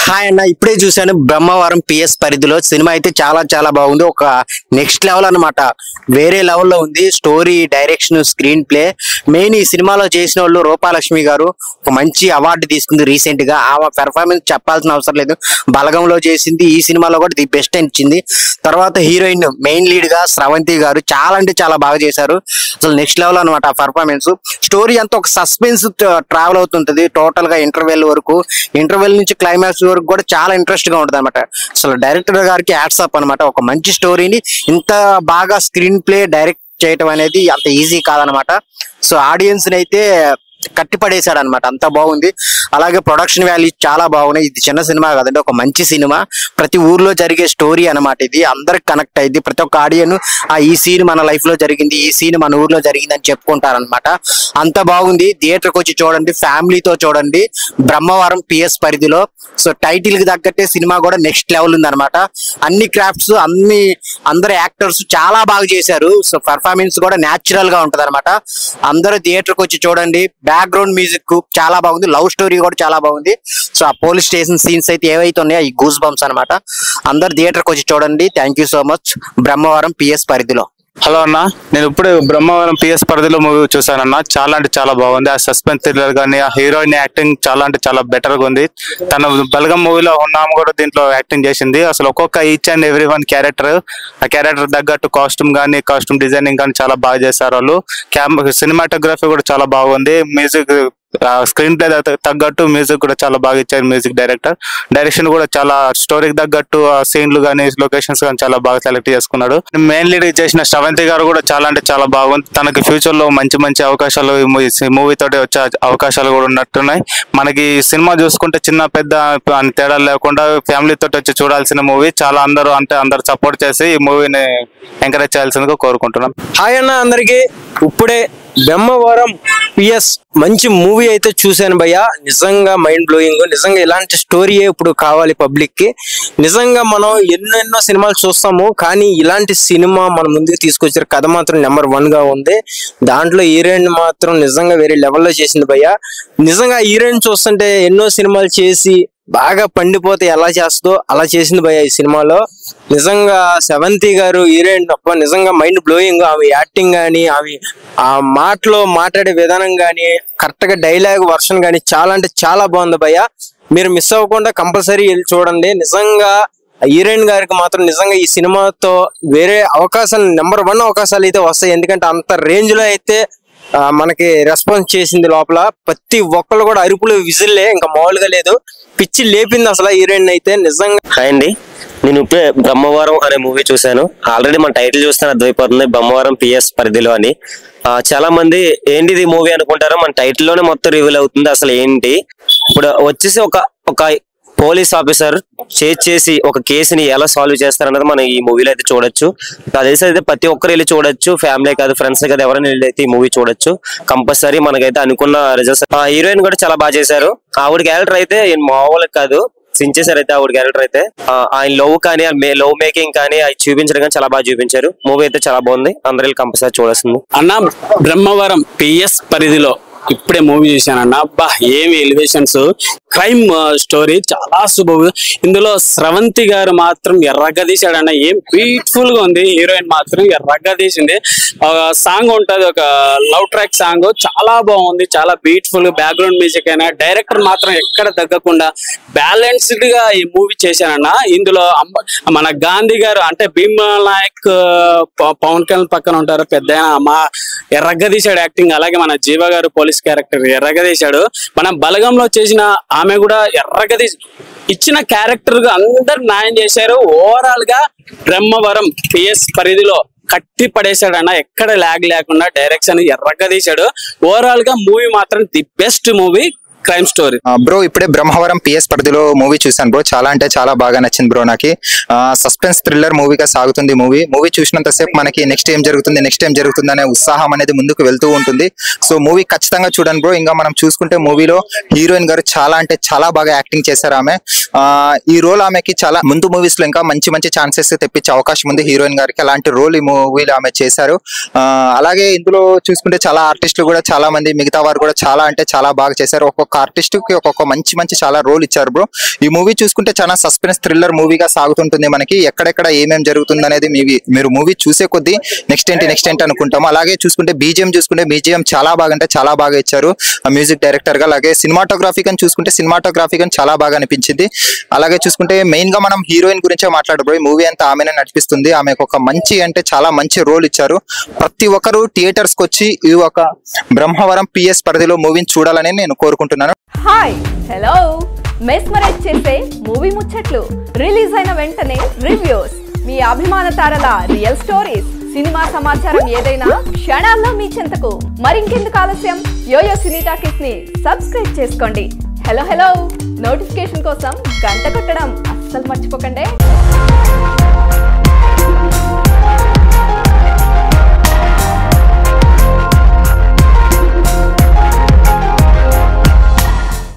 Hi అన్న, ఇప్పుడే చూశాను బ్రహ్మవరం పిఎస్ పరిధిలో సినిమా అయితే చాలా చాలా బాగుంది. ఒక నెక్స్ట్ లెవెల్ అన్నమాట. వేరే లెవెల్లో ఉంది. Story, direction, screen play. Main ఈ సినిమాలో చేసిన వాళ్ళు రూపాలక్ష్మి గారు ఒక మంచి అవార్డు తీసుకుంది రీసెంట్ గా. ఆ పెర్ఫార్మెన్స్ చెప్పాల్సిన అవసరం లేదు. బలగంలో చేసింది, ఈ సినిమాలో కూడా ది బెస్ట్ ఇచ్చింది. తర్వాత హీరోయిన్ మెయిన్ లీడ్ గా స్రవంతి గారు చాలా అంటే చాలా బాగా చేశారు. అసలు నెక్స్ట్ లెవెల్ అనమాట ఆ పర్ఫార్మెన్స్. స్టోరీ అంతా ఒక సస్పెన్స్ ట్రావెల్ అవుతుంటది టోటల్ గా. ఇంటర్వెల్ నుంచి క్లైమాక్స్ వరకు కూడా చాలా ఇంట్రెస్ట్ గా ఉంటుంది అనమాట. అసలు డైరెక్టర్ గారికి హ్యాట్స్ ఆఫ్ అనమాట. ఒక మంచి స్టోరీని ఇంత బాగా స్క్రీన్ ప్లే డైరెక్ట్ చేయటం అనేది అంత ఈజీ కాదనమాట. సో ఆడియన్స్ ని అయితే కట్టిపడేశాడు అనమాట. అంత బాగుంది. అలాగే ప్రొడక్షన్ వాల్యూ చాలా బాగున్నాయి. ఇది చిన్న సినిమా కదండి, ఒక మంచి సినిమా. ప్రతి ఊర్లో జరిగే స్టోరీ అనమాట. ఇది అందరికి కనెక్ట్ అయింది. ప్రతి ఒక్క ఆడియన్ ఈ సీన్ మన లైఫ్ లో జరిగింది, ఈ సీన్ మన ఊర్లో జరిగింది అని చెప్పుకుంటారనమాట. అంత బాగుంది. థియేటర్కి వచ్చి చూడండి, ఫ్యామిలీతో చూడండి. బ్రహ్మవరం పిఎస్ పరిధిలో. సో టైటిల్ కి తగ్గట్టే సినిమా కూడా నెక్స్ట్ లెవెల్ ఉంది అనమాట. అన్ని క్రాఫ్ట్స్, అందరు యాక్టర్స్ చాలా బాగా చేశారు. సో పర్ఫార్మెన్స్ కూడా న్యాచురల్ గా ఉంటది అనమాట. అందరూ థియేటర్కి వచ్చి చూడండి. బ్యాక్గ్రౌండ్ మ్యూజిక్ చాలా బాగుంది. లవ్ స్టోరీ కూడా చాలా బాగుంది. సో ఆ పోలీస్ స్టేషన్ సీన్స్ అయితే ఏవైతే ఉన్నాయో ఈ గూస్ బంప్స్ అనమాట. అందరు థియేటర్కి వచ్చి చూడండి. Thank you so much. Brahmavaram PS పరిధిలో. హలో అన్న, నేను ఇప్పుడు బ్రహ్మవరం పిఎస్ పరిధిలో మూవీ చూసానన్న. చాలా అంటే చాలా బాగుంది. ఆ సస్పెన్స్ థ్రిల్లర్ కానీ, ఆ హీరోయిన్ యాక్టింగ్ చాలా అంటే చాలా బెటర్ గా ఉంది. తన బలగం మూవీలో ఉన్నాము కూడా దీంట్లో యాక్టింగ్ చేసింది. అసలు ఒక్కొక్క each and every one character, ఆ క్యారెక్టర్ తగ్గట్టు కాస్ట్యూమ్ కానీ, కాస్ట్యూమ్ డిజైనింగ్ కానీ చాలా బాగా చేశారు వాళ్ళు. సినిమాటోగ్రఫీ కూడా చాలా బాగుంది. మ్యూజిక్, స్క్రీన్ ప్లే తగ్గట్టు మ్యూజిక్ కూడా చాలా బాగా ఇచ్చారు మ్యూజిక్ డైరెక్టర్. డైరెక్షన్ కూడా చాలా స్టోరీకి తగ్గట్టు ఆ సీన్లు కానీ, లొకేషన్స్ కానీ చాలా బాగా సెలెక్ట్ చేసుకున్నాడు. మెయిన్ లీడ్ చేసిన స్రవంతి గారు కూడా చాలా అంటే చాలా బాగుంది. తనకి ఫ్యూచర్ లో మంచి మంచి అవకాశాలు మూవీ తోటి వచ్చే అవకాశాలు కూడా ఉన్నట్టున్నాయి. మనకి సినిమా చూసుకుంటే చిన్న పెద్ద అని తేడా లేకుండా ఫ్యామిలీ తోటి వచ్చి చూడాల్సిన మూవీ. చాలా అందరూ సపోర్ట్ చేసి ఈ మూవీని ఎంకరేజ్ చేయాల్సిందిగా కోరుకుంటున్నాం. హాయ్ అన్న అందరికి. ఇప్పుడే బ్రహ్మవరం పిఎస్ మంచి మూవీ అయితే చూశాను భయ్య. నిజంగా మైండ్ బ్లోయింగ్. నిజంగా ఇలాంటి స్టోరీయే ఇప్పుడు కావాలి పబ్లిక్ కి. నిజంగా మనం ఎన్నెన్నో సినిమాలు చూస్తాము, కానీ ఇలాంటి సినిమా మన ముందుకు తీసుకొచ్చారు. కథ మాత్రం నెంబర్ 1 గా ఉంది. దాంట్లో హీరోయిన్ మాత్రం నిజంగా వేరే లెవెల్లో చేసింది భయ్య. నిజంగా హీరోయిన్ చూస్తుంటే ఎన్నో సినిమాలు చేసి బాగా పండిపోతే ఎలా చేస్తుందో అలా చేసింది భయ్య ఈ సినిమాలో. నిజంగా సెవంతి గారు హీరోయిన్ నిజంగా మైండ్ బ్లోయింగ్. ఆమె యాక్టింగ్ కానీ, ఆమె ఆ మాటలో మాట్లాడే విధానం కానీ, కరెక్ట్ గా డైలాగ్ వర్షన్ కానీ చాలా అంటే చాలా బాగుంది భయ్య. మీరు మిస్ అవ్వకుండా కంపల్సరీ వెళ్ళి చూడండి. నిజంగా హీరోయిన్ గారికి మాత్రం నిజంగా ఈ సినిమాతో వేరే అవకాశాలు, నెంబర్ 1 అవకాశాలు అయితే వస్తాయి. ఎందుకంటే అంత రేంజ్ లో అయితే మనకి రెస్పాన్స్ చేసింది. లోపల ప్రతి ఒక్కళ్ళు కూడా అరుపులు, విజిల్లే, ఇంకా మామూలుగా లేదు. పిచ్చి లేపింది అసలు హీరోయిన్ అయితే నిజంగా. హాయ్ అండి, నేను ఇప్పుడే బ్రహ్మవరం అనే మూవీ చూశాను. ఆల్రెడీ మన టైటిల్ చూస్తే అర్థమైపోతుంది, బ్రహ్మవరం పిఎస్ పరిధిలో అని. చాలా మంది ఏంటిది మూవీ అనుకుంటారో, మన టైటిల్ లోనే మొత్తం రివీల్ అవుతుంది అసలు ఏంటి. ఇప్పుడు వచ్చేసి ఒక పోలీస్ ఆఫీసర్ చేసి ఒక కేసుని ఎలా సాల్వ్ చేస్తారన్నది మనం ఈ మూవీలో అయితే చూడొచ్చు. తెలిసి అయితే ప్రతి ఒక్కరు వెళ్ళి చూడొచ్చు. ఫ్యామిలీ కాదు, ఫ్రెండ్స్ కాదు, ఎవరైనా వెళ్ళి అయితే ఈ మూవీ చూడొచ్చు కంపల్సరీ. మనకైతే అనుకున్న రిజల్ట్స్. హీరోయిన్ కూడా చాలా బాగా చేశారు. ఆవిడ క్యారెక్టర్ అయితే మామూలు కాదు, సించేశారు అయితే ఆవిడ క్యారెక్టర్ అయితే. ఆయన లవ్ కానీ, లవ్ మేకింగ్ కానీ అవి చూపించడం కానీ చాలా బాగా చూపించారు. మూవీ అయితే చాలా బాగుంది. అందరూ కంపల్సరీ చూడాల్సింది. అన్న, బ్రహ్మవరం పిఎస్ పరిధిలో ఇప్పుడే మూవీ చూశానన్న. అబ్బా, ఏమి ఎలివేషన్స్! క్రైమ్ స్టోరీ చాలా శుభం. ఇందులో స్రవంతి గారు మాత్రం ఎర్రగా తీశాడన్న. ఏం బ్యూటిఫుల్ గా ఉంది. హీరోయిన్ మాత్రం ఎర్రగా తీసింది. సాంగ్ ఉంటది, ఒక లవ్ ట్రాక్ సాంగ్, చాలా బాగుంది, చాలా బ్యూటిఫుల్. బ్యాక్గ్రౌండ్ మ్యూజిక్ అయినా, డైరెక్టర్ మాత్రం ఎక్కడ తగ్గకుండా బ్యాలెన్స్డ్ గా ఈ మూవీ చేశానన్న. ఇందులో మన గాంధీ గారు అంటే భీమా నాయక్, పవన్ కళ్యాణ్ పక్కన ఉంటారు పెద్ద, మా ఎర్రగా తీశాడు యాక్టింగ్. అలాగే మన జీవ గారు పోలీస్ క్యారెక్టర్ ఎర్రగా తీశాడు. మన బలగంలో చేసిన ఆమె కూడా ఎర్రగా తీసి ఇచ్చిన క్యారెక్టర్ గా అందరు న్యాయం చేశారు. ఓవరాల్ గా బ్రహ్మవరం పిఎస్ పరిధిలో కట్టి పడేశాడు అన్న. ఎక్కడ ల్యాగ్ లేకుండా డైరెక్షన్ ఎర్రగా తీశాడు. ఓవరాల్ గా మూవీ మాత్రం the best movie, crime story. Bro ఇప్పుడే బ్రహ్మవరం పిఎస్ పరిధిలో మూవీ చూసాను బ్రో. చాలా అంటే చాలా బాగా నచ్చింది బ్రో. నాకు సస్పెన్స్ థ్రిల్లర్ మూవీగా సాగుతుంది మూవీ చూసినంత సేపు మనకి నెక్స్ట్ ఏం జరుగుతుంది అనే ఉత్సాహం అనేది ముందుకు వెళ్తూ ఉంటుంది. సో మూవీ ఖచ్చితంగా చూడండి బ్రో. ఇంకా మనం చూసుకుంటే మూవీలో హీరోయిన్ గారు చాలా అంటే చాలా బాగా యాక్టింగ్ చేశారు. ఆమె ఈ రోల్ ఆమెకి చాలా ముందు మూవీస్ లో ఇంకా మంచి మంచి ఛాన్సెస్ తెప్పించే అవకాశం ఉంది హీరోయిన్ గారికి. అలాంటి రోల్ ఈ మూవీలో ఆమె చేశారు. అలాగే ఇందులో చూసుకుంటే చాలా ఆర్టిస్టులు కూడా చాలా మంది, మిగతా వారు కూడా చాలా అంటే చాలా బాగా చేశారు. ఒక్కొక్క ఒక్కొక్క ఆర్టిస్ట్ కి ఒక్కొక్క మంచి చాలా రోల్ ఇచ్చారు బ్రో. ఈ మూవీ చూసుకుంటే చాలా సస్పెన్స్ థ్రిల్లర్ మూవీగా సాగుతుంటుంది. మనకి ఎక్కడెక్కడ ఏమేం జరుగుతుంది అనేది మీరు మూవీ చూసే కొద్దీ నెక్స్ట్ ఏంటి అనుకుంటాము. అలాగే చూసుకుంటే బీజిఎం చాలా బాగా అంటే చాలా బాగా ఇచ్చారు మ్యూజిక్ డైరెక్టర్ గా. అలాగే సినిమాటోగ్రఫీ కానీ చూసుకుంటే సినిమాటోగ్రఫీ కానీ చాలా బాగా అనిపించింది. అలాగే చూసుకుంటే మెయిన్ గా మనం హీరోయిన్ గురించే మాట్లాడబోయే మూవీ అంతా ఆమెనే నడిపిస్తుంది. ఆమెకు ఒక చాలా మంచి రోల్ ఇచ్చారు. ప్రతి ఒక్కరు థియేటర్స్ కి వచ్చి ఈ ఒక బ్రహ్మవరం PS పరిధిలో మూవీని చూడాలని నేను కోరుకుంటున్నాను. హాయ్ హలో మెస్మరైజ్ చేసే మూవీ ముచ్చట్లు, రిలీజ్ అయిన వెంటనే రివ్యూస్, మీ అభిమాన తారల రియల్ స్టోరీస్, సినిమా సమాచారం ఏదైనా క్షణాల్లో మీ చెంతకు. మరింకెందుకు ఆలస్యం, యోయో సినీ టాకీస్ ని సబ్స్క్రైబ్ చేసుకోండి. హలో నోటిఫికేషన్ కోసం గంట కొట్టడం అస్సలు మర్చిపోకండి.